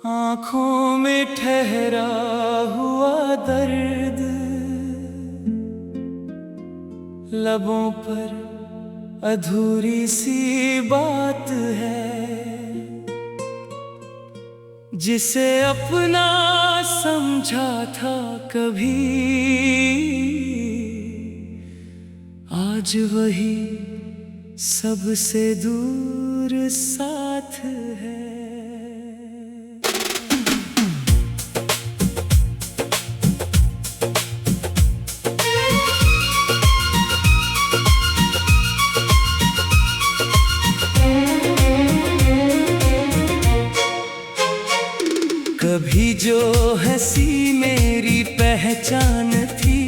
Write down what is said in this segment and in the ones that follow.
आँखों में ठहरा हुआ दर्द, लबों पर अधूरी सी बात है, जिसे अपना समझा था कभी, आज वही सबसे दूर साथ है। कभी जो हंसी मेरी पहचान थी,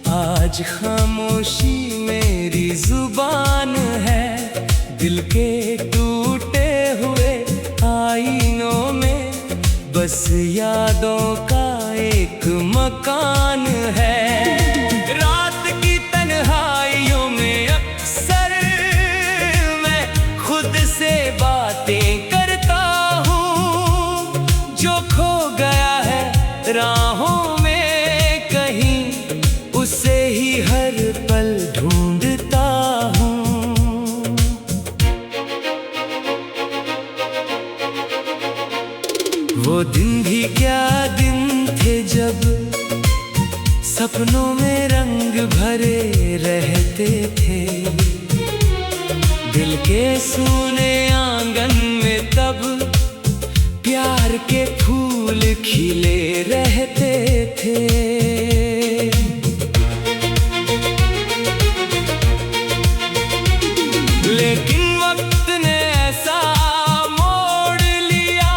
आज खामोशी मेरी जुबान है। दिल के टूटे हुए आईनों में बस यादों का एक मकान है। रात की तन्हाइयों में अक्सर मैं खुद से बातें करता हूँ, जो खो गया है राहों में कहीं, उसे ही हर पल ढूंढता हूँ। वो दिन भी क्या दिन थे जब सपनों में रंग भरे रहते थे। दिल के सूने आंगन में तब प्यार के फूल खिले रहते थे। लेकिन वक्त ने ऐसा मोड़ लिया,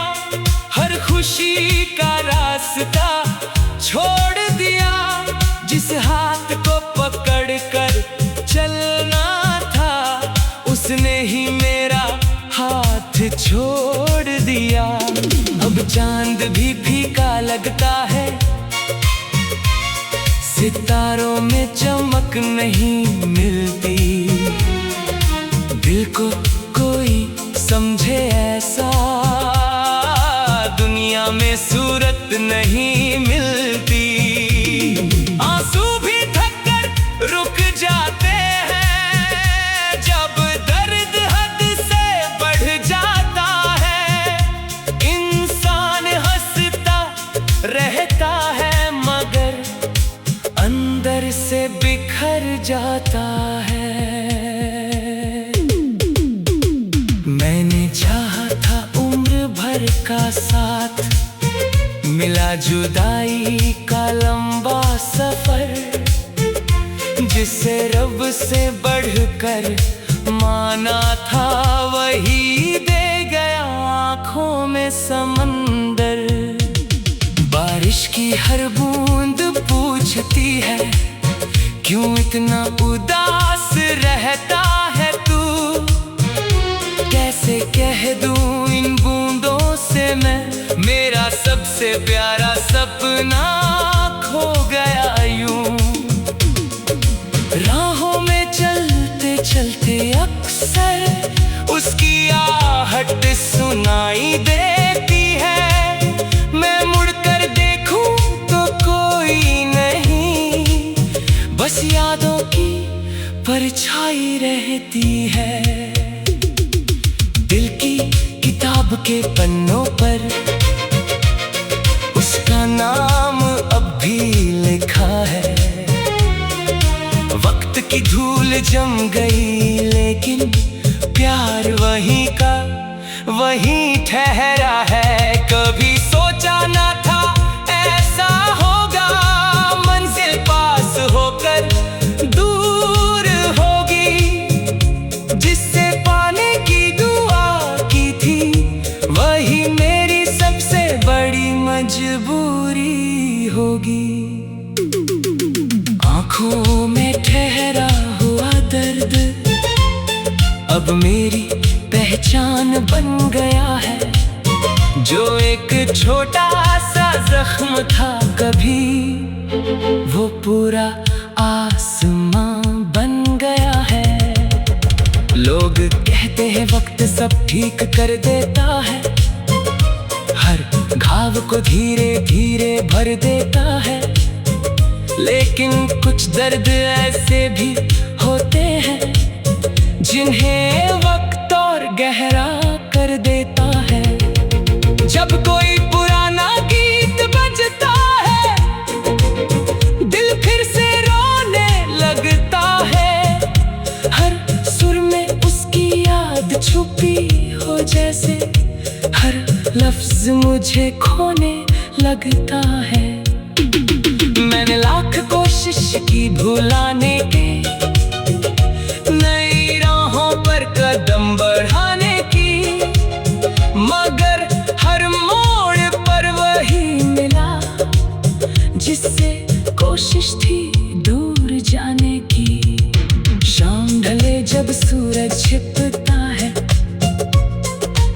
हर खुशी का रास्ता छोड़ दिया। जिस हाथ को पकड़ कर चलना था, उसने ही मेरा हाथ छोड़ दिया। अब चांद भी फीका लगता है, सितारों में चमक नहीं मिलती। दिल को कोई समझे ऐसा, दुनिया में सूरत नहीं मिलती। आंसू भी थक कर रुक जाते हैं, जब दर्द हद से बढ़ जाता है। इंसान हंसता रहता है, मगर अंदर से बिखर जाता है। मैंने चाहा था उम्र भर का साथ, मिला जुदाई का लंबा सफर। जिसे रब से बढ़कर माना था, वही दे गया आँखों में समंदर। बारिश की हर बूंद पूछती है, क्यों इतना उदास रहता है तू। कैसे कह दूं इन बूंदों से मैं, मेरा सबसे प्यारा सपना खो गया यूं। राहों में चलते चलते अक्सर उसकी आहट सुनाई देती है। मैं मुड़कर देखूं तो कोई नहीं, बस यादों की परछाई रहती है। दिल की किताब के पन्नों पर उसका नाम अब भी लिखा है। वक्त की धूल जम गई, लेकिन प्यार वहीं का वहीं ठहरा है। कभी सोचा ना था ऐसा होगा, मंजिल पास होकर दूर होगी। जिससे पाने की दुआ की थी, वही मेरी सबसे बड़ी मजबूरी होगी। आँखों में ठहरा हुआ दर्द अब मेरी पहचान बन गया है। जो एक छोटा सा जख्म था कभी, वो पूरा आसमां बन गया है। लोग कहते हैं वक्त सब ठीक कर देता है, हर घाव को धीरे धीरे भर देता है। लेकिन कुछ दर्द ऐसे भी होते हैं जिन्हें वक्त और गहरा कर देता है। जब कोई पुराना गीत बजता है, दिल फिर से रोने लगता है। हर सुर में उसकी याद छुपी हो जैसे, हर लफ्ज मुझे खोने लगता है। मैंने लाख कोशिश की भुलाने के, नई राहों पर कदम बढ़ाने की, मगर हर मोड़ पर वही मिला जिससे कोशिश थी दूर जाने की। शाम ढले जब सूरज छिपता है,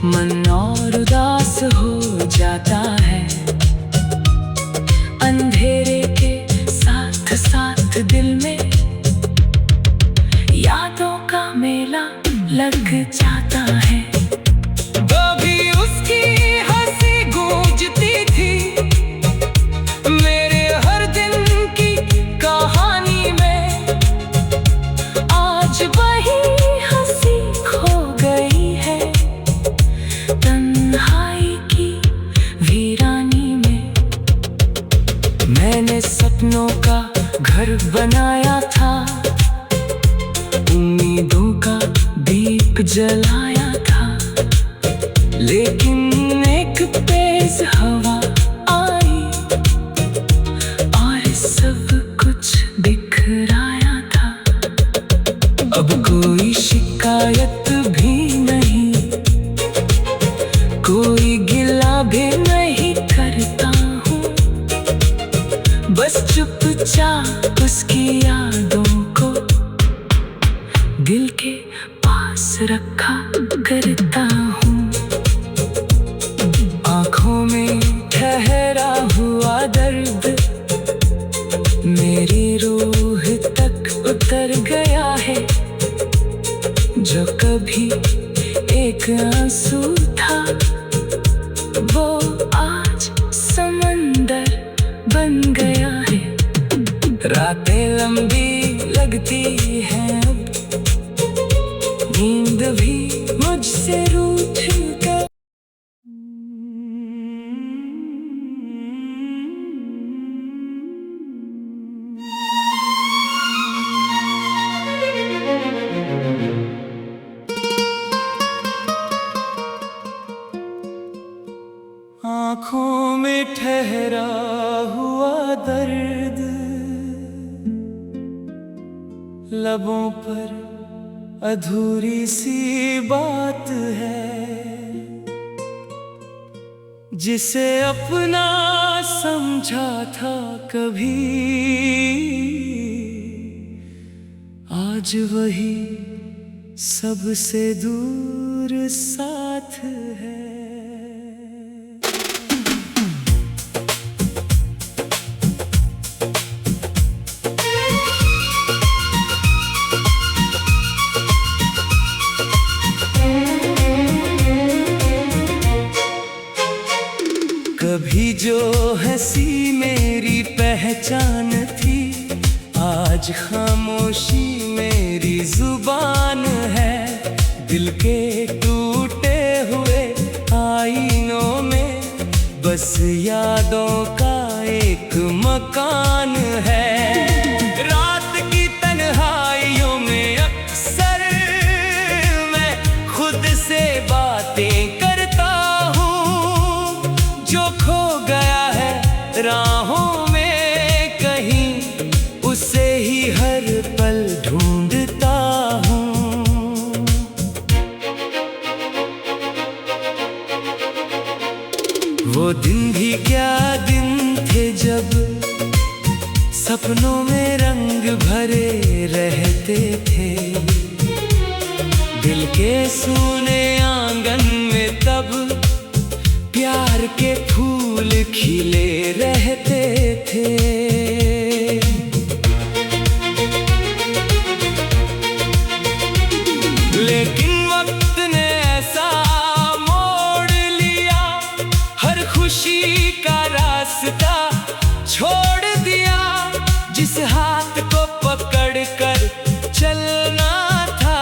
मन और उदास हो जाता है। अंधेरे के साथ साथ दिल में यादों का मेला लग जाता है। कभी उसकी हंसी गूंजती थी मेरे हर दिन की कहानी में, आज वही हंसी खो गई है तन्हाई की वीरानी में। मैंने सपनों का घर बनाया था, उम्मीदों का दीप जलाया था, लेकिन एक तेज हवा आई और सब कुछ बिखराया था। अब कोई शिकायत भी नहीं, कोई गिला भी नहीं करता हूँ, बस चुपचाप उसकी यादों को दिल के पास रखा करता हूँ। आँखों में ठहरा हुआ दर्द मेरी रूह तक उतर गया है। जो कभी एक आंसू था, वो आज समंदर बन गया है। रातें लंबी लगती हैं अब, नींद भी मुझसे रूठ कर। आँखों में ठहरा हुआ दर्द, लबों पर अधूरी सी बात है, जिसे अपना समझा था कभी, आज वही सबसे दूर साथ है। कभी जो हंसी मेरी पहचान थी, आज खामोशी मेरी जुबान है। दिल के टूटे हुए आईनों में बस यादों का एक मकान है। रात की तन्हाइयों में अक्सर मैं खुद से बातें करता हूँ, जो खो गया है राहों में कहीं, उसे ही हर पल ढूंढता हूँ। वो दिन भी क्या दिन थे जब सपनों में रंग भरे रहते थे। दिल के सूने आंगन में तब प्यार के फूल खिले रहते थे। लेकिन वक्त ने ऐसा मोड़ लिया, हर खुशी का रास्ता छोड़ दिया। जिस हाथ को पकड़ कर चलना था,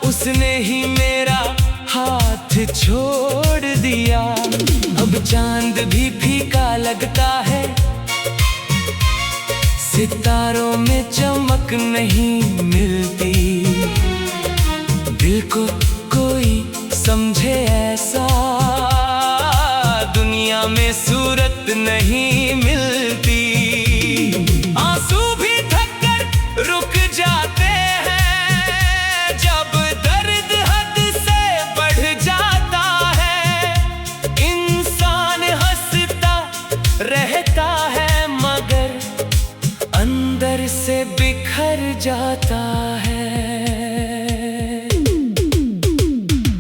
उसने ही मेरा हाथ छोड़ दिया। अब चांद भी फीका लगता है, सितारों में चमक नहीं मिलती। दिल को कोई समझे ऐसा, दुनिया में सूरत नहीं मिलती। आंसू भी थक कर रुक जाते हैं, जब दर्द हद से बढ़ जाता है। इंसान हंसता रहता है, मगर अंदर से बिखर जाता है।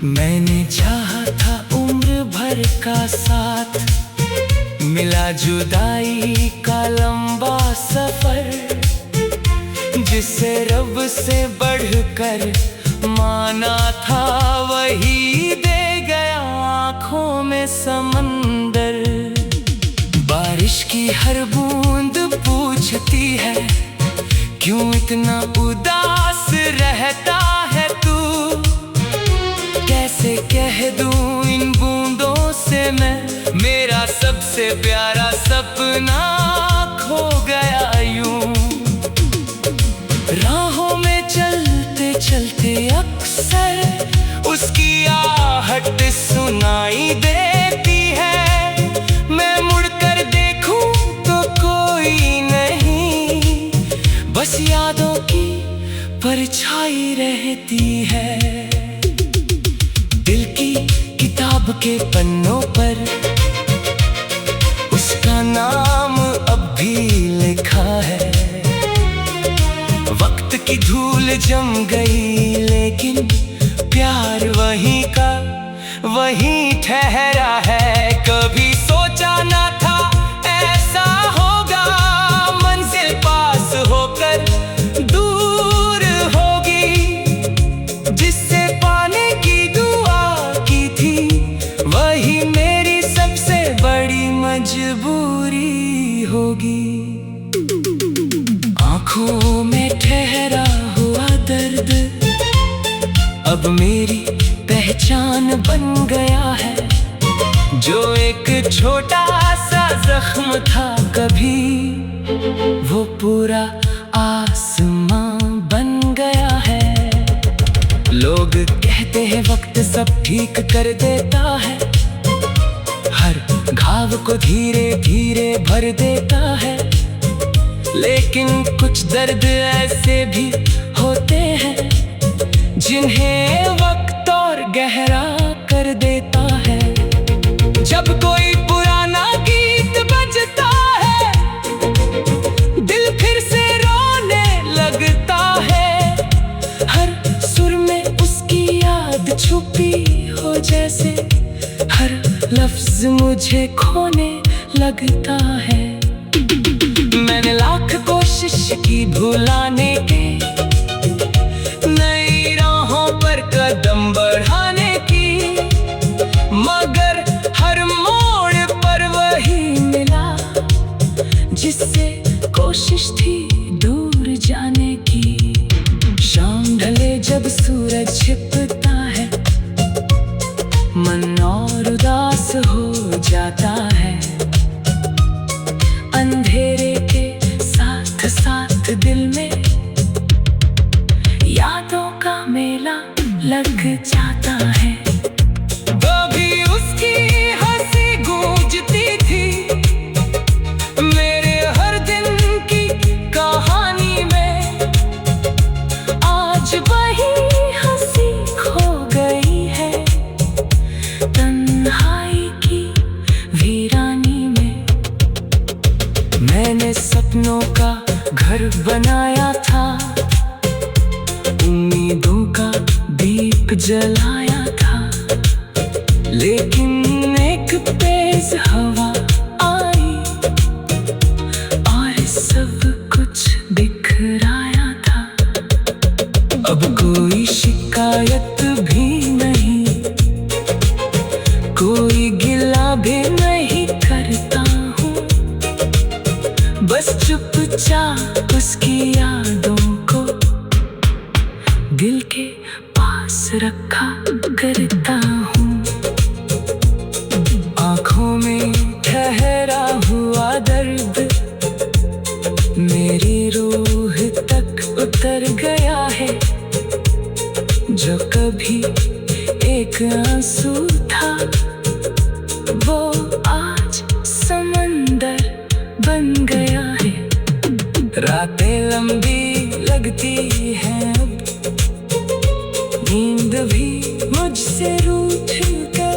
मैंने चाहा था उम्र भर का साथ, मिला जुदाई का लंबा सफर। जिसे रब से बढ़कर माना था, वही दे गया आँखों में समंदर। बारिश की हर बूंद पूछती है, क्यों इतना उदास रहता है तू। कैसे कह दूं इन बूंदों से मैं, मेरा सबसे प्यारा सपना खो गया यूं। राहों में चलते चलते अक्सर उसकी आहट सुनाई देती है। मैं मुड़कर देखूं तो कोई नहीं, बस यादों की परछाई रहती है। दिल की किताब के पन्नों पर उसका नाम अब भी लिखा है। वक्त की धूल जम गई, लेकिन प्यार वहीं का वहीं ठहरा है। कभी सोचा ना था ऐसा होगा, मंजिल पास होकर दूर होगी। जिससे पाने की दुआ की थी, वही मेरी सबसे बड़ी मजबूरी होगी। आँखों में ठहरा हुआ दर्द अब मेरी पहचान बन गया है। जो एक छोटा सा जख्म था कभी, वो पूरा आसमां बन गया है। लोग कहते हैं वक्त सब ठीक कर देता है, हर घाव को धीरे धीरे भर देता है। लेकिन कुछ दर्द ऐसे भी होते हैं, जिन्हें वक्त और गहरा कर देता है। जब कोई पुराना गीत बजता है, दिल फिर से रोने लगता है। हर सुर में उसकी याद छुपी हो, जैसे हर लफ्ज मुझे खोने लगता है। मैंने लाख कोशिश की भुलाने के, नई राहों पर कदम बढ़ाने की, मगर हर मोड़ पर वही मिला, जिससे कोशिश थी दूर जाने की। शाम ढले जब सूरज छिपता है, मन और उदास हो जाता है। अंधेरे के साथ साथ दिल में यादों का मेला लग जाता है। कभी उसकी हंसी गूंजती थी मेरे हर दिन की कहानी में। आज वही हंसी खो गई है तन्हाई की वीरानी में। मैंने सपनों का घर बनाया था, उम्मीदों का दीप जलाया था, लेकिन एक तेज हवा आई और सब कुछ बिखराया था। अब कोई शिकायत भी नहीं, कोई गिला भी नहीं करता हूँ। बस चुपचाप उसकी यादों को दिल के पास रखा करता हूँ। आँखों में ठहरा हुआ दर्द मेरी रूह तक उतर गया है। जो कभी एक आंसू था वो आज समंदर बन गया है। रातें लंबी लगती हैं अब, नींद भी मुझसे रूठ गई।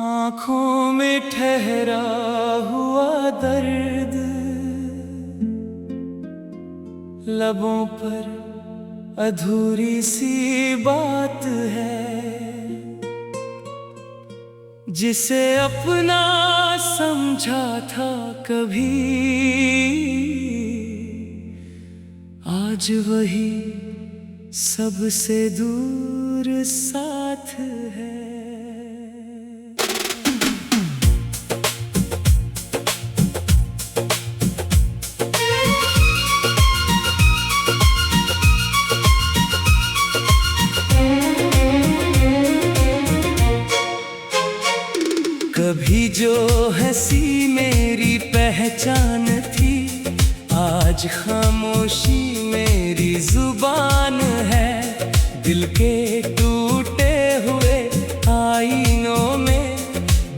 आँखों में ठहरा हुआ दर्द, लबों पर अधूरी सी बात है। जिसे अपना समझा था कभी, आज वही सबसे दूर साथ है। कभी जो हंसी मेरी पहचान थी, आज खामोशी मेरी जुबान है। दिल के टूटे हुए आईनों में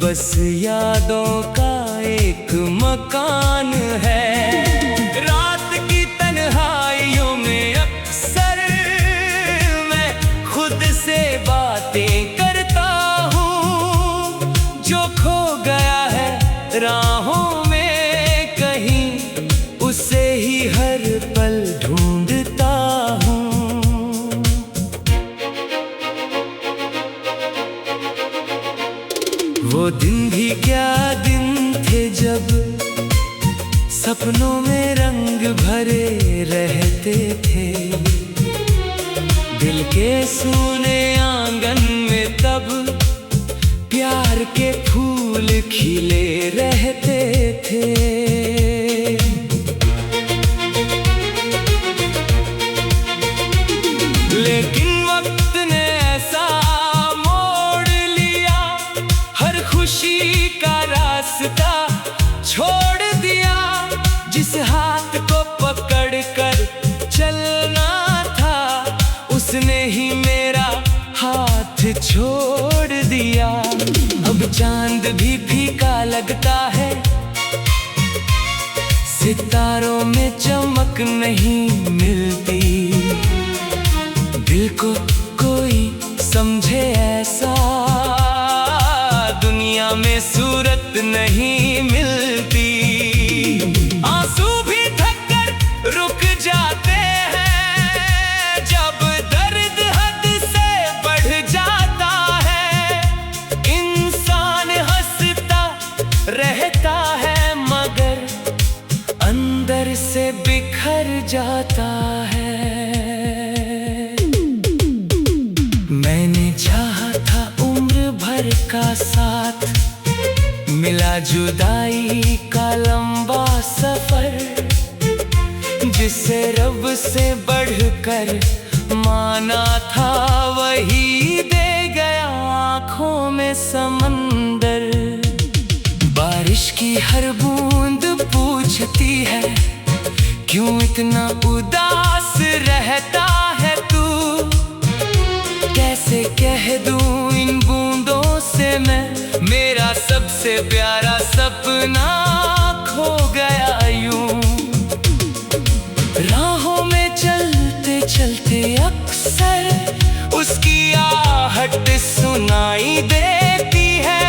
बस यादों का एक मकान है। रात की तन्हाइयों में अक्सर मैं खुद से बातें करता हूँ। जो खो गया है राहों में कहीं, उसे ही हर पल ढूंढता हूँ। वो दिन भी क्या दिन थे जब सपनों में रंग भरे रहते थे। दिल के सूने आंगन में तब प्यार के फूल खिले रहते थे। लेकिन वक्त ने ऐसा मोड़ लिया, हर खुशी का रास्ता छोड़ दिया। जिस हाथ को पकड़ कर चलना था, उसने ही मेरा हाथ छोड़ दिया। अब चांद भी फीका लगता है, सितारों में चमक नहीं मिलती। दिल को कोई समझे ऐसा, दुनिया में सूरत नहीं मिलती। आंसू भी थक कर रुक जाते हैं, जब दर्द हद से बढ़ जाता है। इंसान हंसता रहता है मगर अंदर से बिखर जाता है। मैंने चाहा था उम्र भर का साथ, मिला जुदाई का लंबा सफर। जिसे रब से बढ़कर माना था, वही दे गया आँखों में समंदर। बारिश की हर बूंद पूछती है, क्यों इतना उदास रहता है तू। कैसे कह दूं इन बूंदों से मैं, मेरा सबसे प्यारा सपना खो गया यूं। राहों में चलते चलते अक्सर उसकी आहट सुनाई देती है।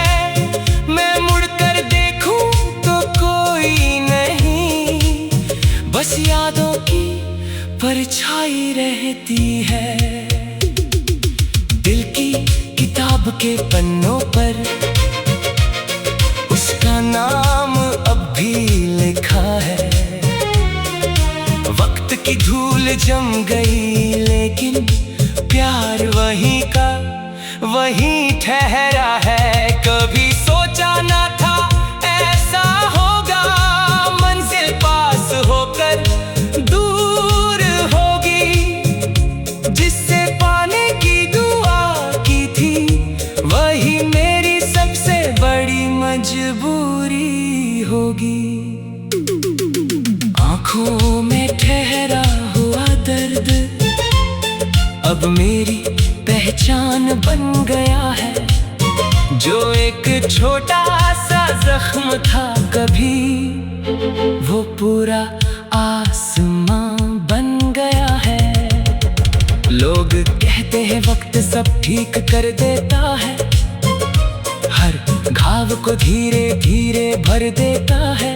परछाई रहती है। दिल की किताब के पन्नों पर उसका नाम अब भी लिखा है। वक्त की धूल जम गई लेकिन प्यार वहीं का वहीं ठहरा है। कभी सोचा ना था ऐसा होगा, मंजिल पास होकर दूर होगी। जिससे पाने की दुआ की थी वही मेरी सबसे बड़ी मजबूरी होगी। आँखों में ठहरा हुआ दर्द अब मेरी पहचान बन गया है। जो एक छोटा सा जख्म था कभी, वो पूरा आसमां बन गया है। लोग कहते हैं वक्त सब ठीक कर देता है, हर घाव को धीरे धीरे भर देता है।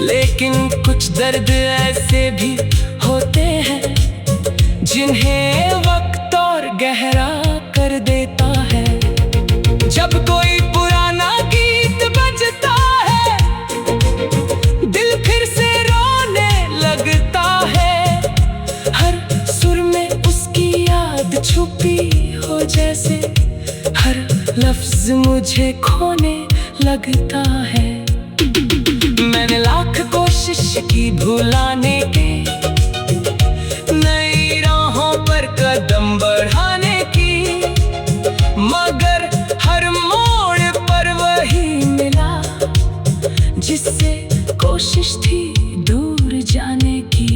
लेकिन कुछ दर्द ऐसे भी होते हैं जिन्हें वक्त और गहरा कर देता है। जब कोई पुराना गीत बजता है दिल फिर से रोने लगता है। हर सुर में उसकी याद छुपी हो जैसे हर लफ्ज मुझे खोने लगता है। मैंने लाख कोशिश की भुलाने के, नई राहों पर कदम बढ़ाने की, मगर हर मोड़ पर वही मिला जिससे कोशिश थी दूर जाने की।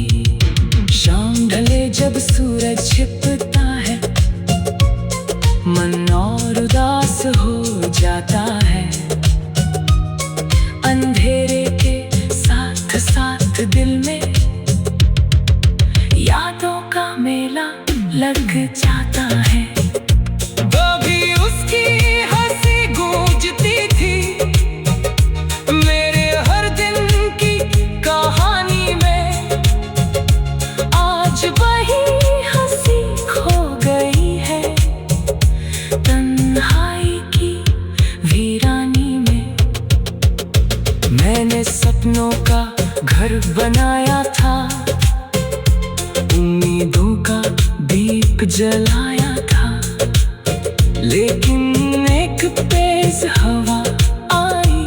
शाम ढले जब सूरज छिपता है मन और उदास हो जाता है। अंधेरे के साथ साथ दिल में यादों का मेला लग जाता है। कभी उसकी हंसी गूंजती थी मेरे हर दिन की कहानी में। आज वही हंसी खो गई है तन्हाई की वीरानी में। मैंने सपनों का घर बनाया था, उम्मीदों का दीप जलाया था। लेकिन एक तेज हवा आई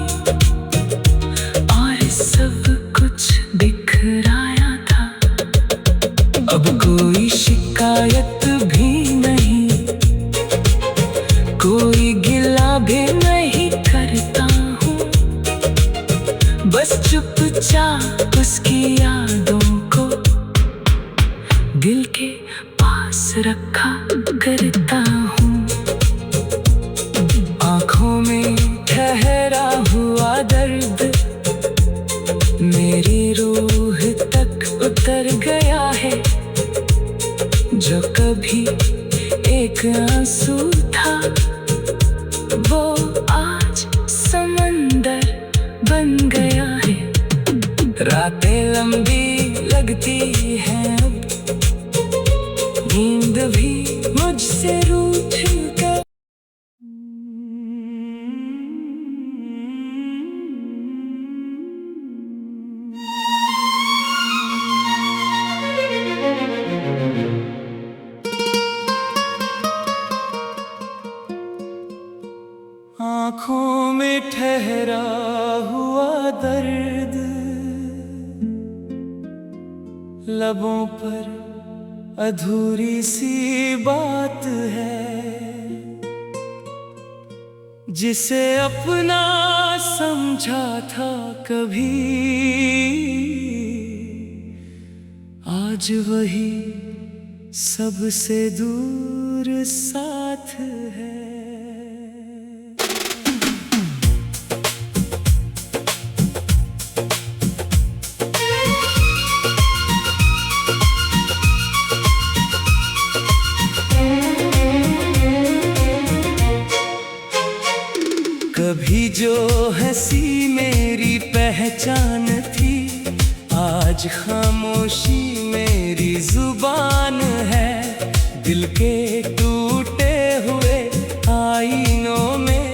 और सब कुछ बिखराया था। अब कोई शिकायत भी नहीं, कोई गिला भी नहीं करता हूँ। बस चुपचाप उसकी यादों को दिल के पास रखा करता हूँ। आँखों में ठहरा हुआ दर्द मेरी रूह तक उतर गया है। जो कभी एक आंसू था वो आज समंदर बन गया है। रातें लंबी लगती हैं अब, नींद भी मुझसे रूठ गई। आँखों में ठहरा हुआ दर्द, लबों पर अधूरी सी बात है। जिसे अपना समझा था कभी, आज वही सबसे दूर साथ है। कभी जो हंसी मेरी पहचान थी आज खामोशी मेरी जुबान है, दिल के टूटे हुए आईनों में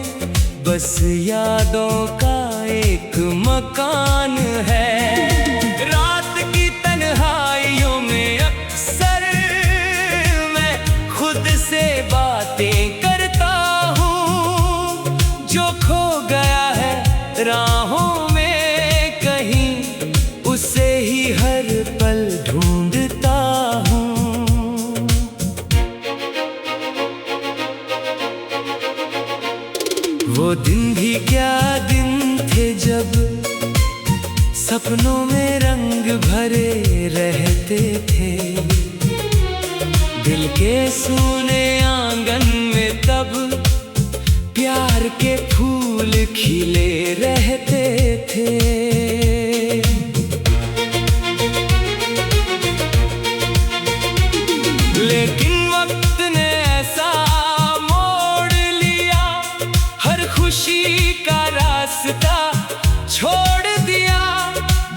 बस यादों का एक मकान है। रात की तन्हाइयों में अक्सर मैं खुद से बातें करता हूँ, जो खो गया है राहों में कहीं, उसे ही हर पल ढूंढता हूँ। वो दिन भी क्या दिन थे जब सपनों में रंग भरे रहते थे, दिल के सूने आंगन में तब प्यार के फूल खिले रहते थे। लेकिन वक्त ने ऐसा मोड़ लिया, हर खुशी का रास्ता छोड़ दिया।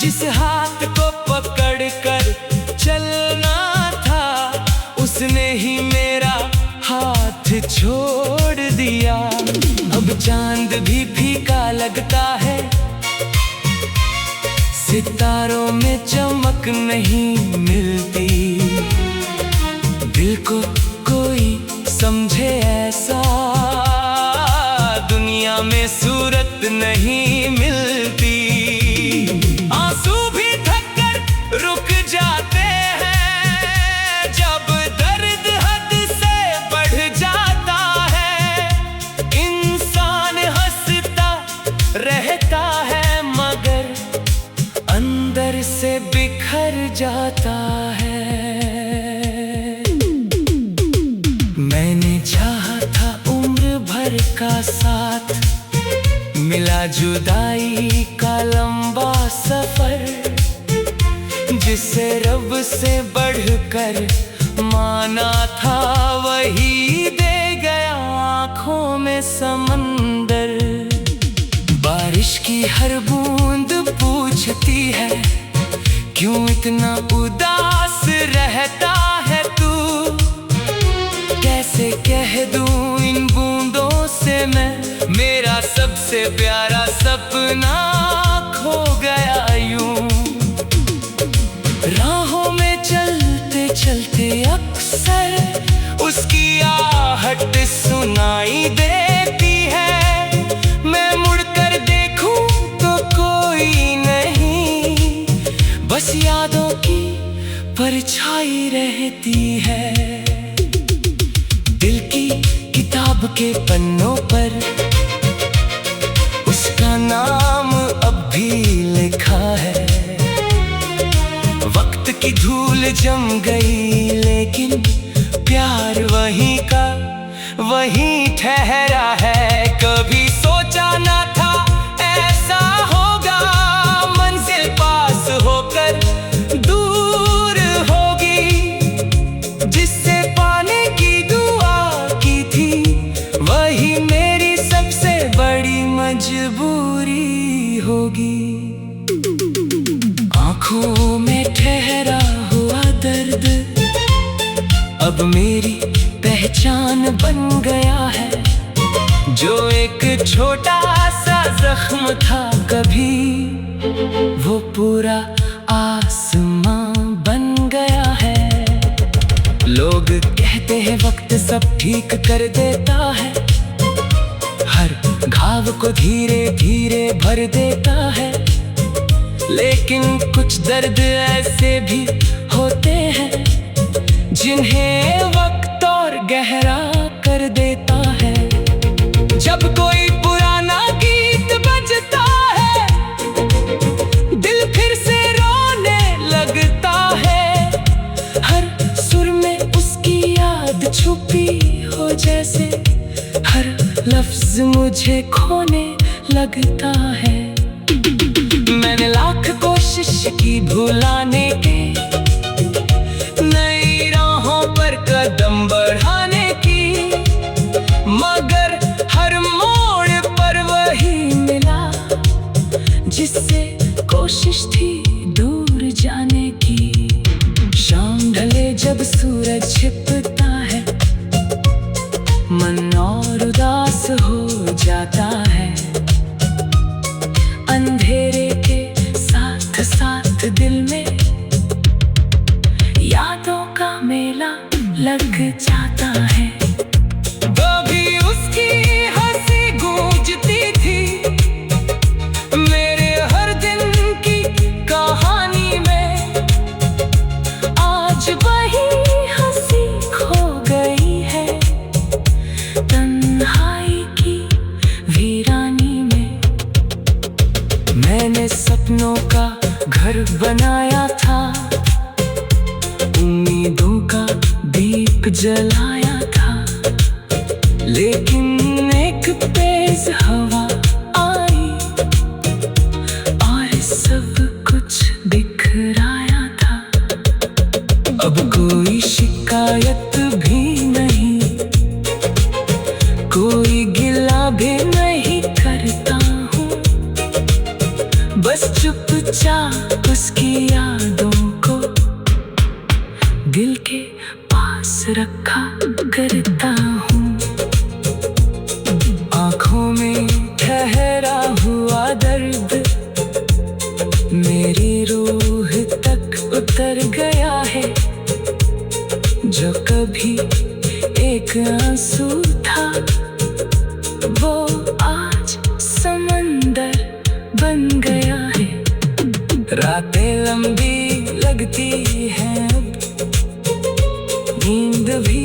जिस हाथ को पकड़ कर चलना था, उसने ही मेरा हाथ छोड़ दिया। अब चांद भी फीका लगता है, सितारों में चमक नहीं मिलती। दिल को कोई समझे ऐसा, दुनिया में सूरत नहीं मिलती। आंसू भी थक कर रुक जाते हैं, जब दर्द हद से बढ़ जाता है। इंसान हंसता रहता है मगर अंदर से बिखर जाता है। मैंने चाहा था उम्र भर का साथ, मिला जुदाई का लंबा सफर। जिसे रब से बढ़कर माना था, वही दे गया आँखों में समंदर। बारिश की हर बूंद पूछती है, क्यों इतना उदास रहता है तू। कैसे कह दूं इन बूंदों से मैं, मेरा सबसे प्यारा सपना खो गया यूं। राहों में चलते चलते अक्सर उसकी आहट सुनाई देती है। मैं मुड़कर देखूं तो कोई नहीं, बस यादों की परछाई रहती है। दिल की किताब के पन्नों पर उसका नाम अब भी लिखा है। वक्त की धूल जम गई, लेकिन प्यार वहीं का वहीं ठहरा है। कभी सोचा ना था ऐसा होगा, मंजिल पास होकर दूर होगी। जिससे पाने की दुआ की थी, वही मेरी सबसे बड़ी मजबूरी होगी। आँखों में ठहरा हुआ दर्द अब मेरी पहचान बन गया है। जो एक छोटा सा जख्म था कभी, वो पूरा आसमां बन गया है। लोग कहते हैं वक्त सब ठीक कर देता है, हर घाव को धीरे धीरे भर देता है। लेकिन कुछ दर्द ऐसे भी होते हैं, जिन्हें वक्त और गहरा कर देता है। जब कोई पुराना गीत बजता है, दिल फिर से रोने लगता है। हर सुर में उसकी याद छुपी हो जैसे, हर लफ्ज मुझे खोने लगता है। मैंने लाख कोशिश की भुलाने के, नई राहों पर कदम बढ़ाने की, मगर हर मोड़ पर वही मिला, जिससे कोशिश थी दूर जाता है। अंधेरे के साथ साथ दिल में यादों का मेला लग जाता है। कभी उसकी हंसी गूंजती थी मेरे हर दिन की कहानी में। आज वही हंसी खो गई है तन्हाई की वीरानी में। मैंने सपनों का घर बनाया था, उम्मीदों का दीप जलाया था, लेकिन एक तेज हवा आई और सब कुछ बिखराया था। अब कोई शिकायत भी नहीं, कोई गिला भी नहीं करता हूँ, बस चुपचाप उसकी यादों को दिल के पास रखा करता हूँ। आँखों में ठहरा हुआ दर्द मेरी रूह तक उतर गया है। जो कभी एक आंसू था वो आज समंदर बन गया है। रातें लंबी लगती हैं, नींद भी